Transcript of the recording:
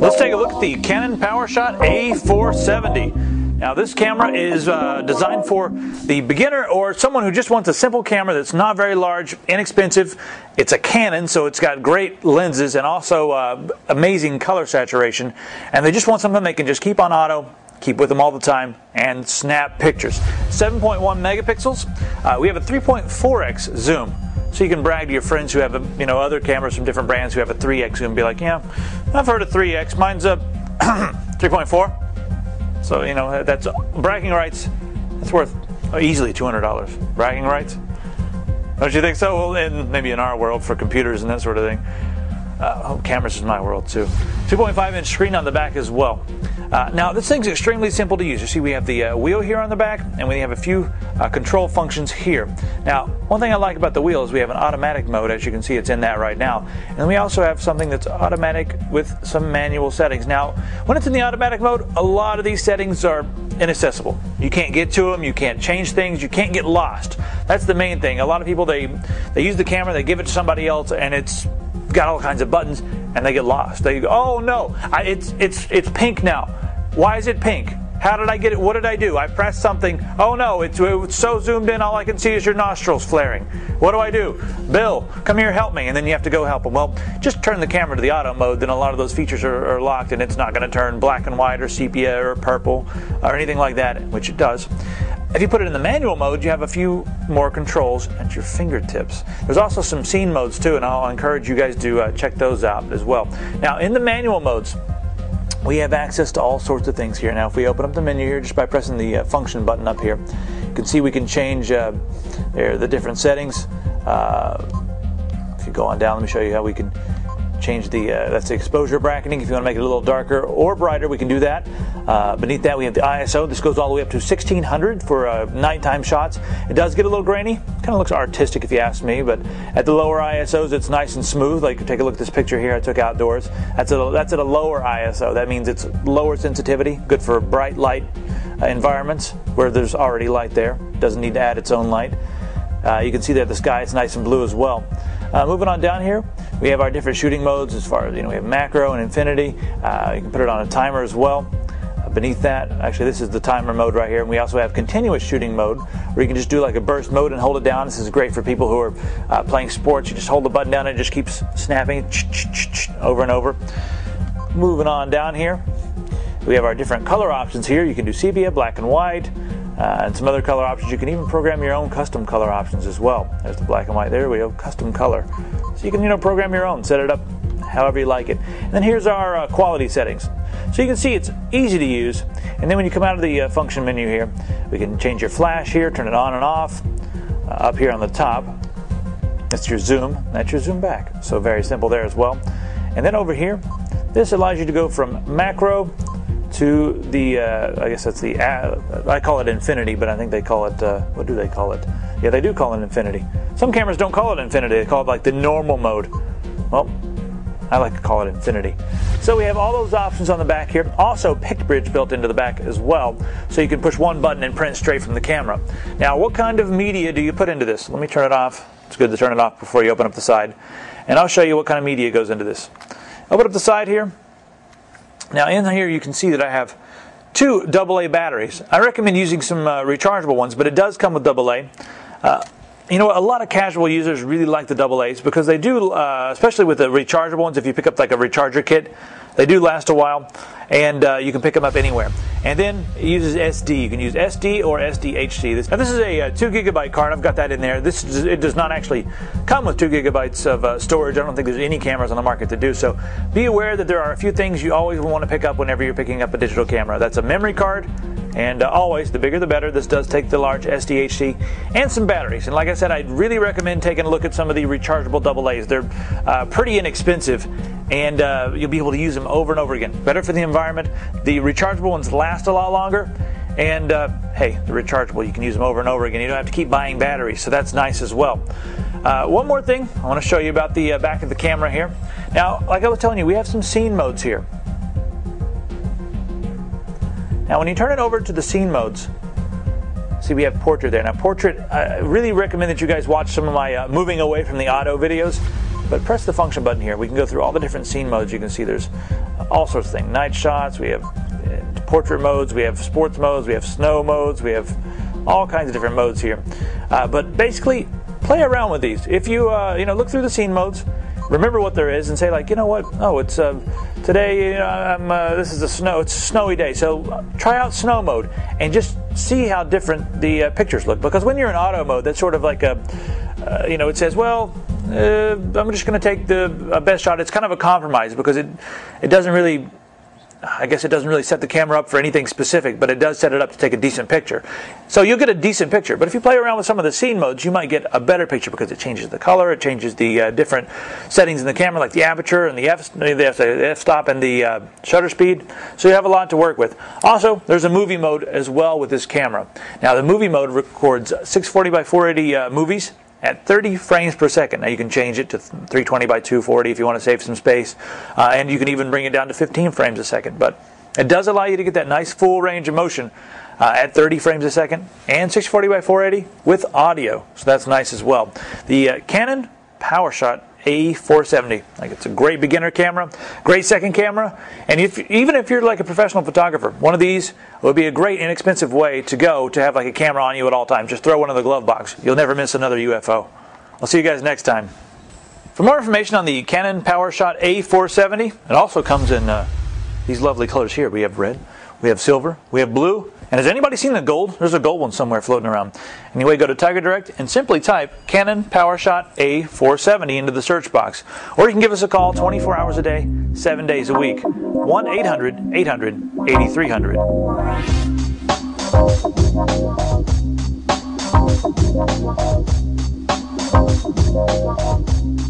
Let's take a look at the Canon PowerShot A470. Now this camera is designed for the beginner or someone who just wants a simple camera that's not very large, inexpensive. It's a Canon, so it's got great lenses and also amazing color saturation. And they just want something they can just keep on auto, keep with them all the time, and snap pictures. 7.1 megapixels. We have a 3.4x zoom. So you can brag to your friends who have other cameras from different brands who have a 3x zoom and be like, yeah, I've heard of 3x. Mine's a 3.4. So, that's bragging rights. That's worth easily $200. Bragging rights? Don't you think so? Well, and maybe in our world for computers and that sort of thing. Cameras is my world too. 2.5-inch screen on the back as well. Now this thing's extremely simple to use. You see we have the wheel here on the back, and we have a few control functions here. Now one thing I like about the wheel is we have an automatic mode. As you can see, it's in that right now. And then we also have something that's automatic with some manual settings. Now when it's in the automatic mode, a lot of these settings are inaccessible. You can't get to them, you can't change things, you can't get lost. That's the main thing. A lot of people, they use the camera, they give it to somebody else, and it's got all kinds of buttons, and they get lost. They go, oh no, it's pink now. Why is it pink? How did I get it? What did I do? I pressed something. Oh no, it's so zoomed in, all I can see is your nostrils flaring. What do I do? Bill, come here, help me. And then you have to go help them. Well, just turn the camera to the auto mode, then a lot of those features are locked, and it's not going to turn black and white or sepia or purple or anything like that, which it does. If you put it in the manual mode, you have a few more controls at your fingertips. There's also some scene modes too, and I'll encourage you guys to check those out as well. Now, in the manual modes, we have access to all sorts of things here. Now, if we open up the menu here just by pressing the function button up here, you can see we can change the different settings. If you go on down, let me show you how we can change that's the exposure bracketing. If you want to make it a little darker or brighter, we can do that. Beneath that, we have the ISO. This goes all the way up to 1600 for nighttime shots. It does get a little grainy. Kind of looks artistic if you ask me, but at the lower ISOs, it's nice and smooth. Like, take a look at this picture here I took outdoors. That's at a lower ISO. That means it's lower sensitivity, good for bright light environments where there's already light there. Doesn't need to add its own light. You can see that the sky is nice and blue as well. Moving on down here, we have our different shooting modes as far as, we have macro and infinity. You can put it on a timer as well. Beneath that, actually this is the timer mode right here, and we also have continuous shooting mode where you can just do like a burst mode and hold it down. This is great for people who are playing sports. You just hold the button down and it just keeps snapping over and over. Moving on down here, we have our different color options here. You can do sepia, black and white, and some other color options. You can even program your own custom color options as well. There's the black and white. There we go, custom color. So you can program your own, set it up however you like it. And then here's our quality settings. So you can see it's easy to use. And then when you come out of the function menu here, we can change your flash here, turn it on and off. Up here on the top, that's your zoom. That's your zoom back. So very simple there as well. And then over here, this allows you to go from macro to the, I guess that's the, I call it infinity, but I think they call it, what do they call it? Yeah, they do call it infinity. Some cameras don't call it infinity, they call it like the normal mode. Well, I like to call it infinity. So we have all those options on the back here. Also, pict bridge built into the back as well, so you can push one button and print straight from the camera. Now, what kind of media do you put into this? Let me turn it off. It's good to turn it off before you open up the side. And I'll show you what kind of media goes into this. Open up the side here. Now in here you can see that I have two AA batteries. I recommend using some rechargeable ones, but it does come with AA. A lot of casual users really like the AA's because they do, especially with the rechargeable ones, if you pick up like a recharger kit, they do last a while, and you can pick them up anywhere. And then it uses SD. You can use SD or SDHC. Now this is a 2 gigabyte card. I've got that in there. It does not actually come with 2 gigabytes of storage. I don't think there's any cameras on the market that do. So be aware that there are a few things you always want to pick up whenever you're picking up a digital camera. That's a memory card, and always, the bigger the better. This does take the large SDHC and some batteries. And like I said, I'd really recommend taking a look at some of the rechargeable AA's. They're pretty inexpensive, and you'll be able to use them over and over again. Better for the environment. The rechargeable ones last a lot longer, and hey, the rechargeable, you can use them over and over again. You don't have to keep buying batteries, so that's nice as well. One more thing I want to show you about the back of the camera here. Now, like I was telling you, we have some scene modes here. Now when you turn it over to the scene modes, see we have portrait there. Now portrait, I really recommend that you guys watch some of my moving away from the auto videos. but press the function button here. We can go through all the different scene modes. You can see there's all sorts of things. Night shots, we have portrait modes, we have sports modes, we have snow modes, we have all kinds of different modes here. But basically, play around with these. If you look through the scene modes, remember what there is, and say like, you know what? Oh, it's today. This is it's a snowy day, so try out snow mode and just see how different the pictures look. Because when you're in auto mode, that's sort of like a, it says, well, I'm just going to take the best shot. It's kind of a compromise because it doesn't really. I guess it doesn't really set the camera up for anything specific, but it does set it up to take a decent picture. So you'll get a decent picture. But if you play around with some of the scene modes, you might get a better picture because it changes the color, it changes the different settings in the camera, like the aperture and the f-stop and the shutter speed. So you have a lot to work with. Also, there's a movie mode as well with this camera. Now, the movie mode records 640 by 480 movies at 30 frames per second. Now you can change it to 320 by 240 if you want to save some space, and you can even bring it down to 15 frames a second. But it does allow you to get that nice full range of motion at 30 frames a second and 640 by 480 with audio, so that's nice as well. The Canon PowerShot A470, it's a great beginner camera, great second camera, and even if you're like a professional photographer, one of these would be a great inexpensive way to go to have like a camera on you at all times. Just throw one in the glove box. You'll never miss another UFO. I'll see you guys next time. For more information on the Canon PowerShot A470, it also comes in these lovely colors here. We have red, we have silver, we have blue, and has anybody seen the gold? There's a gold one somewhere floating around. Anyway, go to Tiger Direct and simply type Canon PowerShot A470 into the search box. Or you can give us a call 24 hours a day, 7 days a week. 1-800-800-8300.